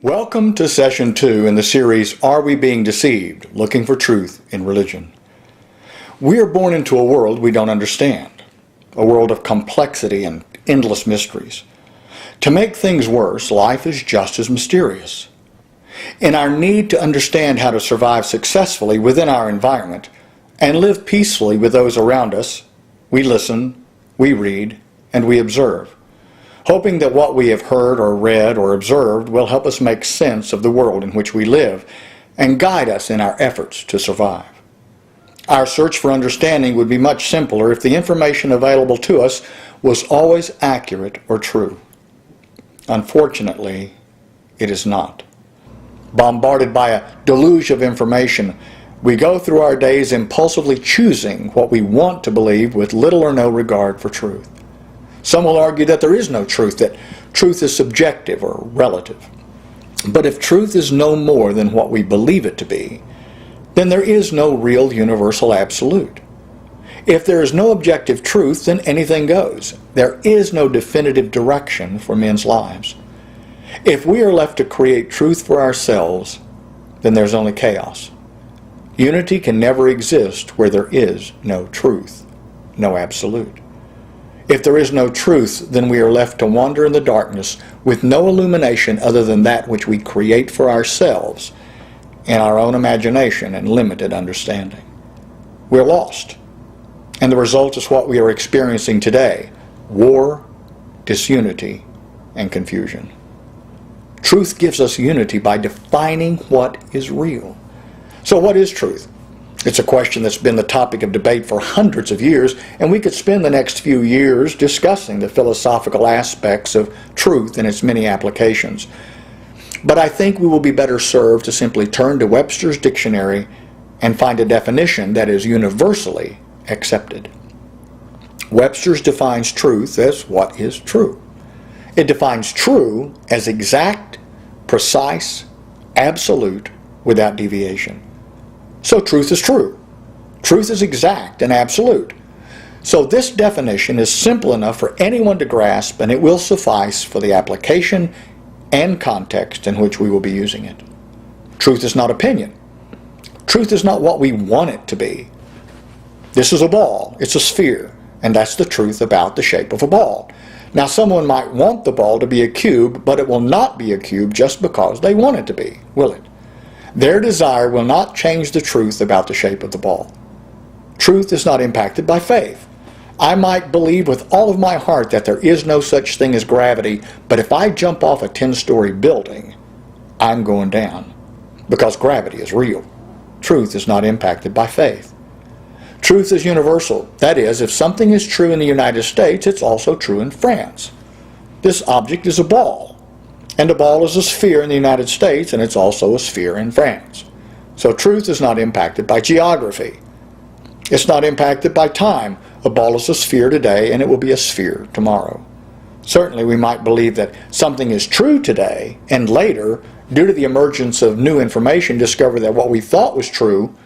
Welcome to Session 2 in the series, Are We Being Deceived? Looking for Truth in Religion. We are born into a world we don't understand, a world of complexity and endless mysteries. To make things worse, life is just as mysterious. In our need to understand how to survive successfully within our environment and live peacefully with those around us, we listen, we read, and we observe, hoping that what we have heard or read or observed will help us make sense of the world in which we live and guide us in our efforts to survive. Our search for understanding would be much simpler if the information available to us was always accurate or true. Unfortunately, it is not. Bombarded by a deluge of information, we go through our days impulsively choosing what we want to believe with little or no regard for truth. Some will argue that there is no truth, that truth is subjective or relative. But if truth is no more than what we believe it to be, then there is no real universal absolute. If there is no objective truth, then anything goes. There is no definitive direction for men's lives. If we are left to create truth for ourselves, then there's only chaos. Unity can never exist where there is no truth, no absolute. If there is no truth, then we are left to wander in the darkness with no illumination other than that which we create for ourselves in our own imagination and limited understanding. We're lost. And the result is what we are experiencing today: war, disunity, and confusion. Truth gives us unity by defining what is real. So what is truth? It's a question that's been the topic of debate for hundreds of years, and we could spend the next few years discussing the philosophical aspects of truth and its many applications. But I think we will be better served to simply turn to Webster's dictionary and find a definition that is universally accepted. Webster's defines truth as what is true. It defines true as exact, precise, absolute, without deviation. So truth is true. Truth is exact and absolute. So this definition is simple enough for anyone to grasp, and it will suffice for the application and context in which we will be using it. Truth is not opinion. Truth is not what we want it to be. This is a ball. It's a sphere, and that's the truth about the shape of a ball. Now, someone might want the ball to be a cube, but it will not be a cube just because they want it to be, will it? Their desire will not change the truth about the shape of the ball. Truth is not impacted by faith. I might believe with all of my heart that there is no such thing as gravity, but if I jump off a 10-story building, I'm going down, because gravity is real. Truth is not impacted by faith. Truth is universal. That is, if something is true in the United States, it's also true in France. This object is a ball. And a ball is a sphere in the United States, and it's also a sphere in France. So truth is not impacted by geography. It's not impacted by time. A ball is a sphere today, and it will be a sphere tomorrow. Certainly we might believe that something is true today, and later, due to the emergence of new information, discover that what we thought was true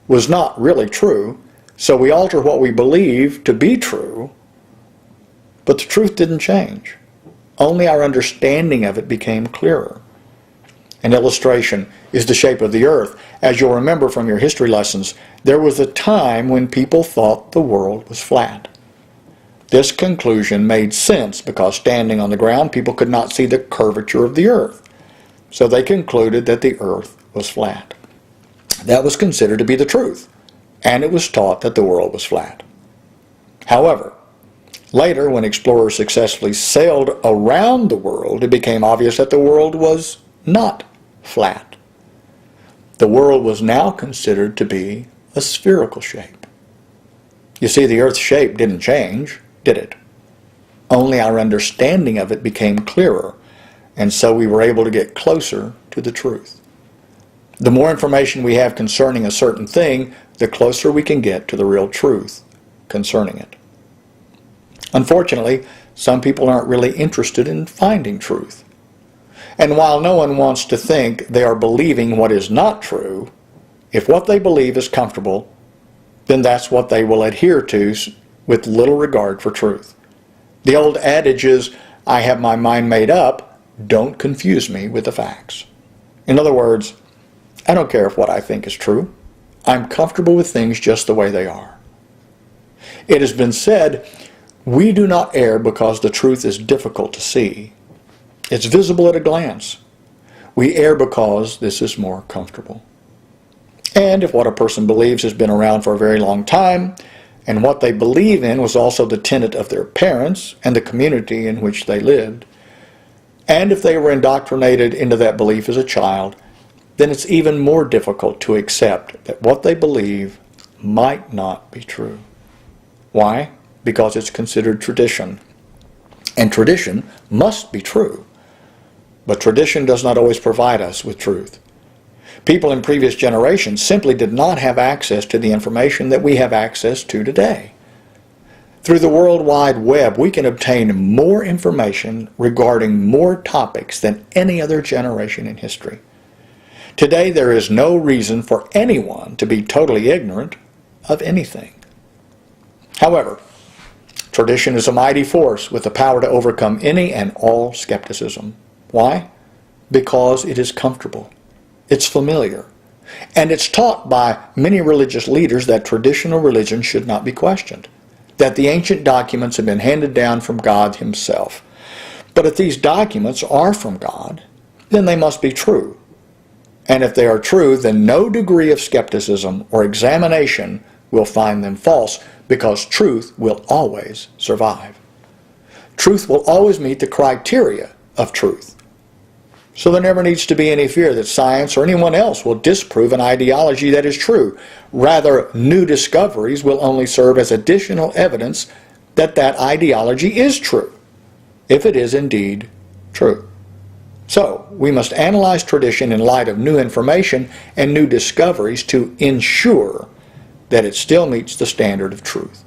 was not really true, so we alter what we believe to be true, but the truth didn't change. Only our understanding of it became clearer. An illustration is the shape of the earth. As you'll remember from your history lessons, there was a time when people thought the world was flat. This conclusion made sense because standing on the ground, people could not see the curvature of the earth. So they concluded that the earth was flat. That was considered to be the truth, and it was taught that the world was flat. However, later, when explorers successfully sailed around the world, it became obvious that the world was not flat. The world was now considered to be a spherical shape. You see, the Earth's shape didn't change, did it? Only our understanding of it became clearer, and so we were able to get closer to the truth. The more information we have concerning a certain thing, the closer we can get to the real truth concerning it. Unfortunately, some people aren't really interested in finding truth. And while no one wants to think they are believing what is not true, if what they believe is comfortable, then that's what they will adhere to with little regard for truth. The old adage is, I have my mind made up, don't confuse me with the facts. In other words, I don't care if what I think is true. I'm comfortable with things just the way they are. It has been said, we do not err because the truth is difficult to see. It's visible at a glance. We err because this is more comfortable. And if what a person believes has been around for a very long time, and what they believe in was also the tenet of their parents and the community in which they lived, and if they were indoctrinated into that belief as a child, then it's even more difficult to accept that what they believe might not be true. Why? Because it's considered tradition. And tradition must be true. But tradition does not always provide us with truth. People in previous generations simply did not have access to the information that we have access to today. Through the World Wide Web, we can obtain more information regarding more topics than any other generation in history. Today, there is no reason for anyone to be totally ignorant of anything. However, tradition is a mighty force with the power to overcome any and all skepticism. Why? Because it is comfortable. It's familiar. And it's taught by many religious leaders that traditional religion should not be questioned, that the ancient documents have been handed down from God Himself. But if these documents are from God, then they must be true. And if they are true, then no degree of skepticism or examination will find them false, because truth will always survive. Truth will always meet the criteria of truth. So there never needs to be any fear that science or anyone else will disprove an ideology that is true. Rather, new discoveries will only serve as additional evidence that that ideology is true, if it is indeed true. So, we must analyze tradition in light of new information and new discoveries to ensure that it still meets the standard of truth.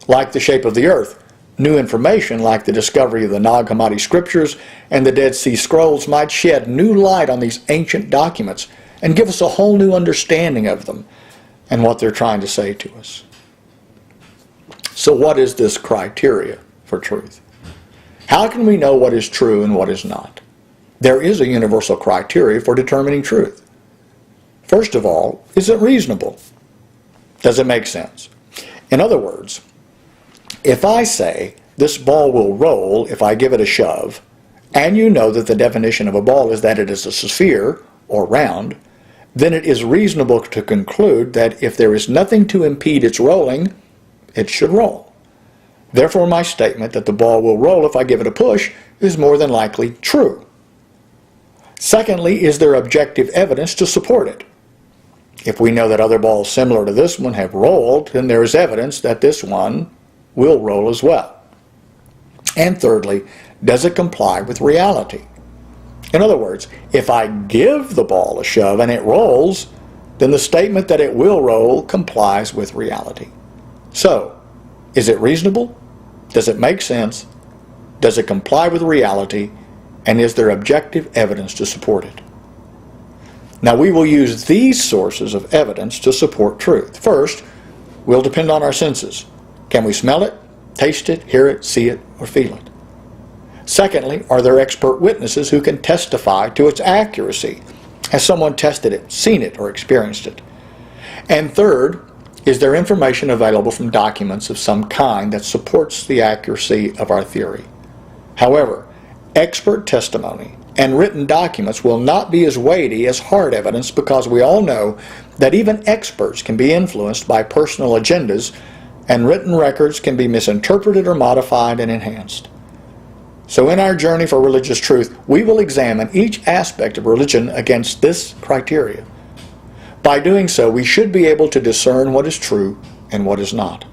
Like the shape of the earth, new information like the discovery of the Nag Hammadi scriptures and the Dead Sea Scrolls might shed new light on these ancient documents and give us a whole new understanding of them and what they're trying to say to us. So what is this criteria for truth? How can we know what is true and what is not? There is a universal criteria for determining truth. First of all, is it reasonable? Does it make sense? In other words, if I say this ball will roll if I give it a shove, and you know that the definition of a ball is that it is a sphere or round, then it is reasonable to conclude that if there is nothing to impede its rolling, it should roll. Therefore, my statement that the ball will roll if I give it a push is more than likely true. Secondly, is there objective evidence to support it? If we know that other balls similar to this one have rolled, then there is evidence that this one will roll as well. And thirdly, does it comply with reality? In other words, if I give the ball a shove and it rolls, then the statement that it will roll complies with reality. So, is it reasonable? Does it make sense? Does it comply with reality? And is there objective evidence to support it? Now, we will use these sources of evidence to support truth. First, we'll depend on our senses. Can we smell it, taste it, hear it, see it, or feel it? Secondly, are there expert witnesses who can testify to its accuracy? Has someone tested it, seen it, or experienced it? And third, is there information available from documents of some kind that supports the accuracy of our theory? However, expert testimony and written documents will not be as weighty as hard evidence, because we all know that even experts can be influenced by personal agendas, and written records can be misinterpreted or modified and enhanced. So in our journey for religious truth, we will examine each aspect of religion against this criteria. By doing so, we should be able to discern what is true and what is not.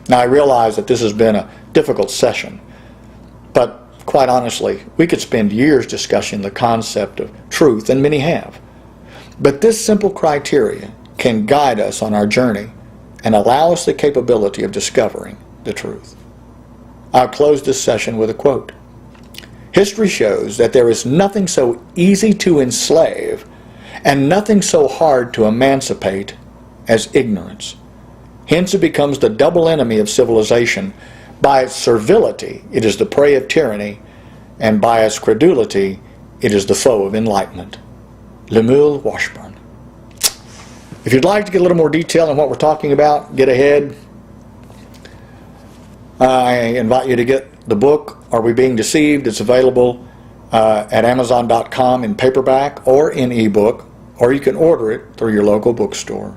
Now, I realize that this has been a difficult session, but quite honestly, we could spend years discussing the concept of truth, and many have. But this simple criteria can guide us on our journey and allow us the capability of discovering the truth. I'll close this session with a quote. History shows that there is nothing so easy to enslave and nothing so hard to emancipate as ignorance. Hence it becomes the double enemy of civilization. By its servility, it is the prey of tyranny, and biased credulity, it is the foe of enlightenment. Lemuel Washburn. If you'd like to get a little more detail on what we're talking about, get ahead. I invite you to get the book, Are We Being Deceived? It's available at Amazon.com in paperback or in ebook, or you can order it through your local bookstore.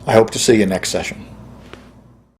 I hope to see you next session.